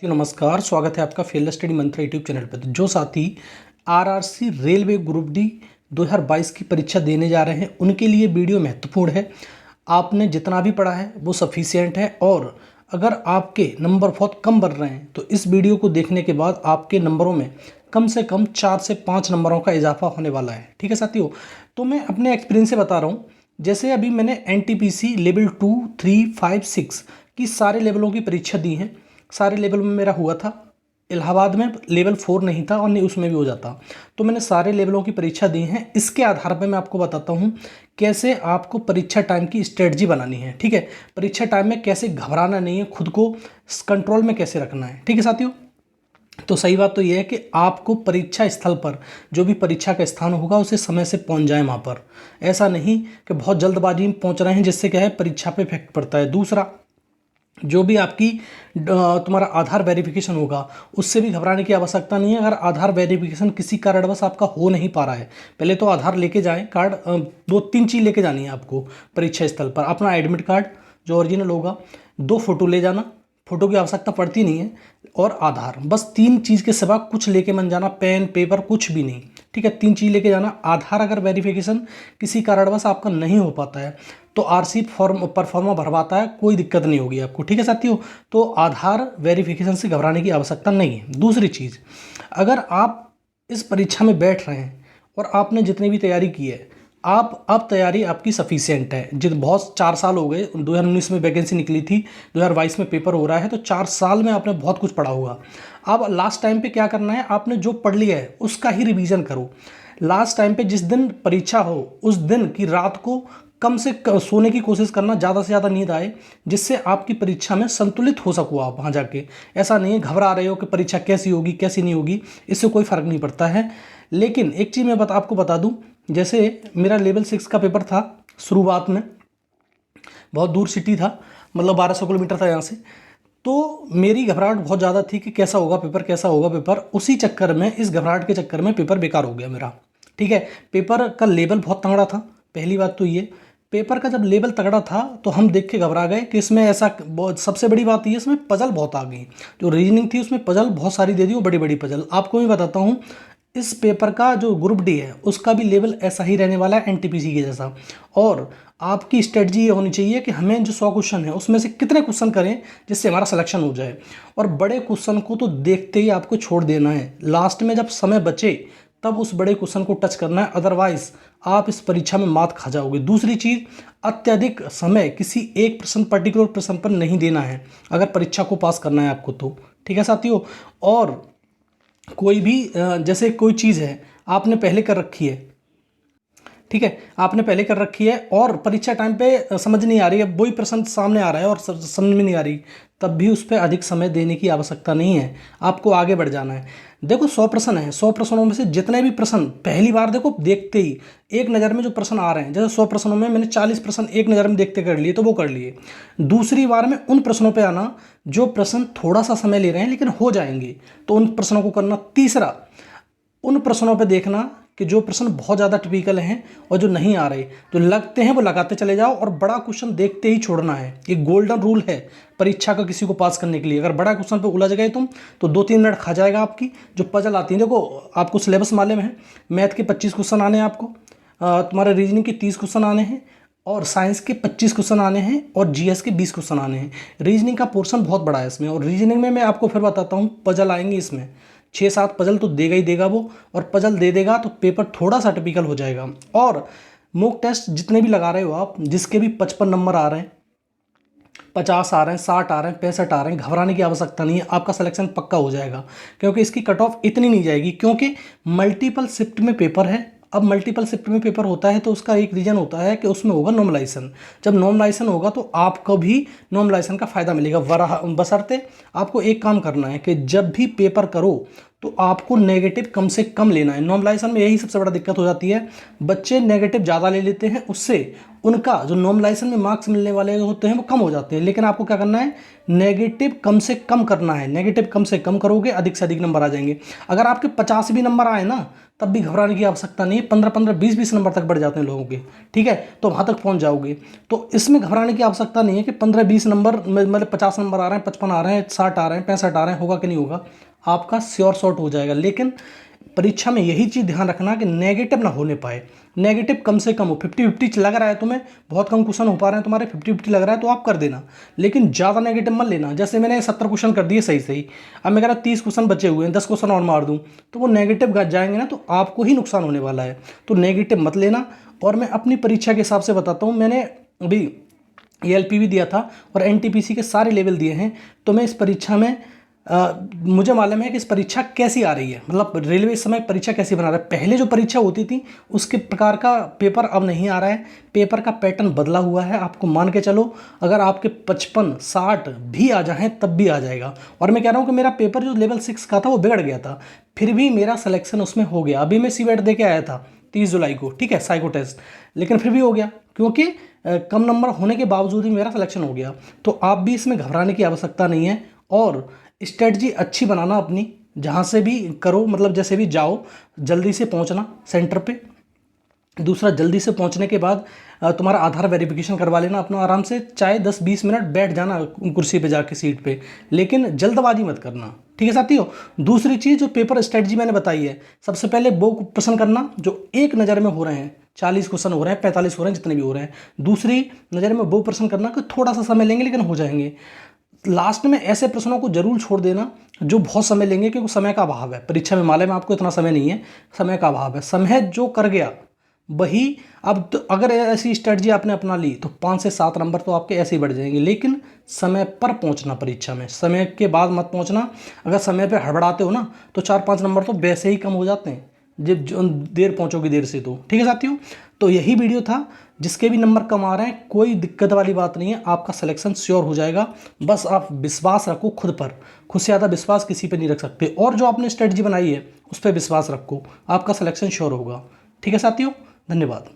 नमस्कार, स्वागत है आपका फेयरलेस स्टडी मंत्र यूट्यूब चैनल पर। तो जो साथी आरआरसी रेलवे ग्रुप डी 2022 की परीक्षा देने जा रहे हैं उनके लिए वीडियो महत्वपूर्ण है। आपने जितना भी पढ़ा है वो सफिशिएंट है, और अगर आपके नंबर बहुत कम बन रहे हैं तो इस वीडियो को देखने के बाद आपके नंबरों में कम से कम 4 से 5 नंबरों का इजाफा होने वाला है। ठीक है साथियों, तो मैं अपने एक्सपीरियंस से बता रहा हूँ। जैसे अभी मैंने एनटीपीसी लेवल 2, 3, 5, 6 की सारे लेवलों की परीक्षा दी है। सारे लेवल में मेरा हुआ था। इलाहाबाद में लेवल 4 नहीं था और नहीं उसमें भी हो जाता। तो मैंने सारे लेवलों की परीक्षा दी है। इसके आधार पर मैं आपको बताता हूँ कैसे आपको परीक्षा टाइम की स्ट्रेटजी बनानी है। ठीक है, परीक्षा टाइम में कैसे घबराना नहीं है, खुद को कंट्रोल में कैसे रखना है। ठीक है साथियों, तो सही बात तो यह है कि आपको परीक्षा स्थल पर जो भी परीक्षा का स्थान होगा उसे समय से पहुंच जाए वहाँ पर। ऐसा नहीं कि बहुत जल्दबाजी में पहुंच रहे हैं, जिससे क्या है परीक्षा पे इफेक्ट पड़ता है। दूसरा, जो भी आपकी तुम्हारा आधार वेरिफिकेशन होगा उससे भी घबराने की आवश्यकता नहीं है। अगर आधार वेरिफिकेशन किसी कारणवश आपका हो नहीं पा रहा है, पहले तो आधार लेके जाएं। कार्ड 2-3 चीज़ लेके जानी है आपको परीक्षा स्थल पर। अपना एडमिट कार्ड जो ओरिजिनल होगा, 2 फोटो ले जाना, फोटो की आवश्यकता पड़ती नहीं है, और आधार। बस 3 चीज़ के सिवा कुछ लेके मत जाना, पेन पेपर कुछ भी नहीं। ठीक है, 3 चीज़ लेके जाना। आधार अगर वेरिफिकेशन किसी कारणवश आपका नहीं हो पाता है तो आरसी फॉर्म परफॉर्मा भरवाता है, कोई दिक्कत नहीं होगी आपको। ठीक है साथियों, तो आधार वेरिफिकेशन से घबराने की आवश्यकता नहीं है। दूसरी चीज़, अगर आप इस परीक्षा में बैठ रहे हैं और आपने जितनी भी तैयारी की है, आप अब तैयारी आपकी सफिशिएंट है। जित बहुत 4 साल हो गए, 2019 में वैकेंसी निकली थी, 2022 में पेपर हो रहा है, तो 4 साल में आपने बहुत कुछ पढ़ा होगा। अब लास्ट टाइम पे क्या करना है, आपने जो पढ़ लिया है उसका ही रिवीजन करो। लास्ट टाइम पे जिस दिन परीक्षा हो उस दिन की रात को कम से सोने की कोशिश करना, ज़्यादा से ज़्यादा नींद आए, जिससे आपकी परीक्षा में संतुलित हो सको आप वहाँ जाके। ऐसा नहीं है घबरा रहे हो कि परीक्षा कैसी होगी कैसी नहीं होगी, इससे कोई फ़र्क नहीं पड़ता है। लेकिन एक चीज़ मैं आपको बता दूं, जैसे मेरा लेवल 6 का पेपर था शुरुआत में, बहुत दूर सिटी था, मतलब 1200 किलोमीटर था यहाँ से। तो मेरी घबराहट बहुत ज़्यादा थी कि कैसा होगा पेपर, कैसा होगा पेपर। उसी चक्कर में, इस घबराहट के चक्कर में पेपर बेकार हो गया मेरा। ठीक है, पेपर का लेवल बहुत तगड़ा था। पहली बात तो ये, पेपर का जब लेवल तगड़ा था तो हम देख के घबरा गए कि इसमें ऐसा बहुत। सबसे बड़ी बात ये, इसमें पजल बहुत आ गई। जो रीजनिंग थी उसमें पजल बहुत सारी दे दी, वो बड़ी बड़ी पजल। आपको मैं बताता हूँ, इस पेपर का जो ग्रुप डी है उसका भी लेवल ऐसा ही रहने वाला है एनटीपीसी के जैसा। और आपकी स्ट्रेटजी ये होनी चाहिए कि हमें जो 100 क्वेश्चन है उसमें से कितने क्वेश्चन करें जिससे हमारा सिलेक्शन हो जाए। और बड़े क्वेश्चन को तो देखते ही आपको छोड़ देना है, लास्ट में जब समय बचे तब उस बड़े क्वेश्चन को टच करना है, अदरवाइज आप इस परीक्षा में मात खा जाओगे। दूसरी चीज़, अत्यधिक समय किसी एक प्रश्न, पर्टिकुलर प्रश्न पर नहीं देना है अगर परीक्षा को पास करना है आपको तो। ठीक है साथियों, और कोई भी जैसे कोई चीज़ है आपने पहले कर रखी है, ठीक है, आपने पहले कर रखी है और परीक्षा टाइम पे समझ नहीं आ रही है, वही प्रश्न सामने आ रहा है और समझ में नहीं आ रही, तब भी उस पर अधिक समय देने की आवश्यकता नहीं है। आपको आगे बढ़ जाना है। देखो 100 प्रश्न है, 100 प्रश्नों में से जितने भी प्रश्न पहली बार देखो, देखते ही एक नज़र में जो प्रश्न आ रहे हैं, जैसे 100 प्रश्नों में मैंने 40 प्रश्न एक नज़र में देखते कर लिए तो वो कर लिए। दूसरी बार में उन प्रश्नों पे आना जो प्रश्न थोड़ा सा समय ले रहे हैं लेकिन हो जाएंगे, तो उन प्रश्नों को करना। तीसरा, उन प्रश्नों पे देखना कि जो प्रश्न बहुत ज़्यादा टिपिकल हैं और जो नहीं आ रहे, जो लगते हैं वो लगाते चले जाओ, और बड़ा क्वेश्चन देखते ही छोड़ना है। ये गोल्डन रूल है परीक्षा का किसी को पास करने के लिए। अगर बड़ा क्वेश्चन पे उलझ गए तुम तो 2-3 मिनट खा जाएगा आपकी। जो पजल आती है, देखो आपको सिलेबस मालूम है, मैथ के 25 क्वेश्चन आने हैं आपको, तुम्हारे रीजनिंग के 30 क्वेश्चन आने हैं, और साइंस के 25 क्वेश्चन आने हैं, और जीएस के 20 क्वेश्चन आने हैं। रीजनिंग का पोर्शन बहुत बड़ा है इसमें, और रीजनिंग में मैं आपको फिर बताता हूँ पजल आएंगे इसमें। 6-7 पजल तो देगा ही देगा वो, और पजल दे देगा तो पेपर थोड़ा सा टिपिकल हो जाएगा। और मॉक टेस्ट जितने भी लगा रहे हो आप, जिसके भी 55 नंबर आ रहे हैं, 50 आ रहे हैं, 60 आ रहे हैं, 65 आ रहे हैं, घबराने की आवश्यकता नहीं है। आपका सिलेक्शन पक्का हो जाएगा, क्योंकि इसकी कट ऑफ इतनी नहीं जाएगी, क्योंकि मल्टीपल शिफ्ट में पेपर है। अब मल्टीपल शिफ्ट में पेपर होता है तो उसका एक रीज़न होता है कि उसमें होगा नॉर्मलाइजेशन। जब नॉर्मलाइजेशन होगा तो आपको भी नॉर्मलाइजेशन का फ़ायदा मिलेगा। बशर्ते आपको एक काम करना है कि जब भी पेपर करो तो आपको नेगेटिव कम से कम लेना है। नॉर्मलाइजेशन में यही सबसे बड़ा दिक्कत हो जाती है, बच्चे नेगेटिव ज़्यादा ले लेते हैं, उससे उनका जो नॉर्मलाइजेशन में मार्क्स मिलने वाले होते हैं वो कम हो जाते हैं। लेकिन आपको क्या करना है, नेगेटिव कम से कम करना है। नेगेटिव कम से कम करोगे, अधिक से अधिक नंबर आ जाएंगे। अगर आपके 50 भी नंबर आए ना, तब भी घबराने की आवश्यकता नहीं है। 15-15, 20-20 नंबर तक बढ़ जाते हैं लोगों के, ठीक है, तो वहाँ तक पहुँच जाओगे। तो इसमें घबराने की आवश्यकता नहीं है कि 15-20 नंबर मतलब 50 नंबर आ रहे हैं, 55 आ रहे हैं, 60 आ रहे हैं, 65 आ रहे हैं, होगा कि नहीं होगा, आपका श्योर शॉट हो जाएगा। लेकिन परीक्षा में यही चीज़ ध्यान रखना कि नेगेटिव ना होने पाए। नेगेटिव कम से कम हो। 50-50 लग रहा है तुम्हें, बहुत कम क्वेश्चन हो पा रहे हैं तुम्हारे, 50-50 लग रहा है तो आप कर देना, लेकिन ज़्यादा नेगेटिव मत लेना। जैसे मैंने 70 क्वेश्चन कर दिए सही सही, अब मैं कह रहा 30 क्वेश्चन बचे हुए हैं, 10 क्वेश्चन और मार दूँ, तो वो नेगेटिव जाएंगे ना, तो आपको ही नुकसान होने वाला है। तो नेगेटिव मत लेना। और मैं अपनी परीक्षा के हिसाब से बताता हूँ, मैंने अभी ALP दिया था और NTPC के सारे लेवल दिए हैं। तो मैं इस परीक्षा में मुझे मालूम है कि इस परीक्षा कैसी आ रही है, मतलब रेलवे इस समय परीक्षा कैसी बना रहा है। पहले जो परीक्षा होती थी उसके प्रकार का पेपर अब नहीं आ रहा है, पेपर का पैटर्न बदला हुआ है। आपको मान के चलो, अगर आपके 55-60 भी आ जाएं तब भी आ जाएगा। और मैं कह रहा हूँ कि मेरा पेपर जो लेवल 6 का था वो बिगड़ गया था, फिर भी मेरा सिलेक्शन उसमें हो गया। अभी मैं CBET दे के आया था 30 जुलाई को, ठीक है, साइको टेस्ट, लेकिन फिर भी हो गया, क्योंकि कम नंबर होने के बावजूद ही मेरा सिलेक्शन हो गया। तो आप भी इसमें घबराने की आवश्यकता नहीं है। और स्ट्रेटजी अच्छी बनाना अपनी, जहाँ से भी करो, मतलब जैसे भी जाओ, जल्दी से पहुँचना सेंटर पे। दूसरा, जल्दी से पहुंचने के बाद तुम्हारा आधार वेरिफिकेशन करवा लेना अपना आराम से, चाहे 10-20 मिनट बैठ जाना कुर्सी पे जाके, सीट पे, लेकिन जल्दबाजी मत करना, ठीक है साथियों। दूसरी चीज़, जो पेपर स्ट्रेटजी मैंने बताई है, सबसे पहले वो प्रश्न करना जो एक नज़र में हो रहे हैं। 40 क्वेश्चन हो रहे हैं, 45 हो रहे हैं, जितने भी हो रहे हैं, दूसरी नज़र में वो प्रश्न करना कि थोड़ा सा समय लेंगे लेकिन हो जाएंगे। लास्ट में ऐसे प्रश्नों को जरूर छोड़ देना जो बहुत समय लेंगे, क्योंकि समय का अभाव है परीक्षा में। मालूम है आपको इतना समय नहीं है, समय का अभाव है। समय जो कर गया वही। अब तो अगर ऐसी स्ट्रेटजी आपने अपना ली तो 5 से 7 नंबर तो आपके ऐसे ही बढ़ जाएंगे। लेकिन समय पर पहुंचना, परीक्षा में समय के बाद मत पहुंचना। अगर समय पर हड़बड़ाते हो ना तो 4-5 नंबर तो वैसे ही कम हो जाते हैं, जब देर पहुंचोगे देर से, तो ठीक है साथियों। तो यही वीडियो था। जिसके भी नंबर कम आ रहे हैं, कोई दिक्कत वाली बात नहीं है, आपका सिलेक्शन श्योर हो जाएगा। बस आप विश्वास रखो खुद पर, खुद से ज़्यादा विश्वास किसी पे नहीं रख सकते। और जो आपने स्ट्रेटजी बनाई है उस पर विश्वास रखो, आपका सिलेक्शन श्योर होगा। ठीक है साथियों, धन्यवाद।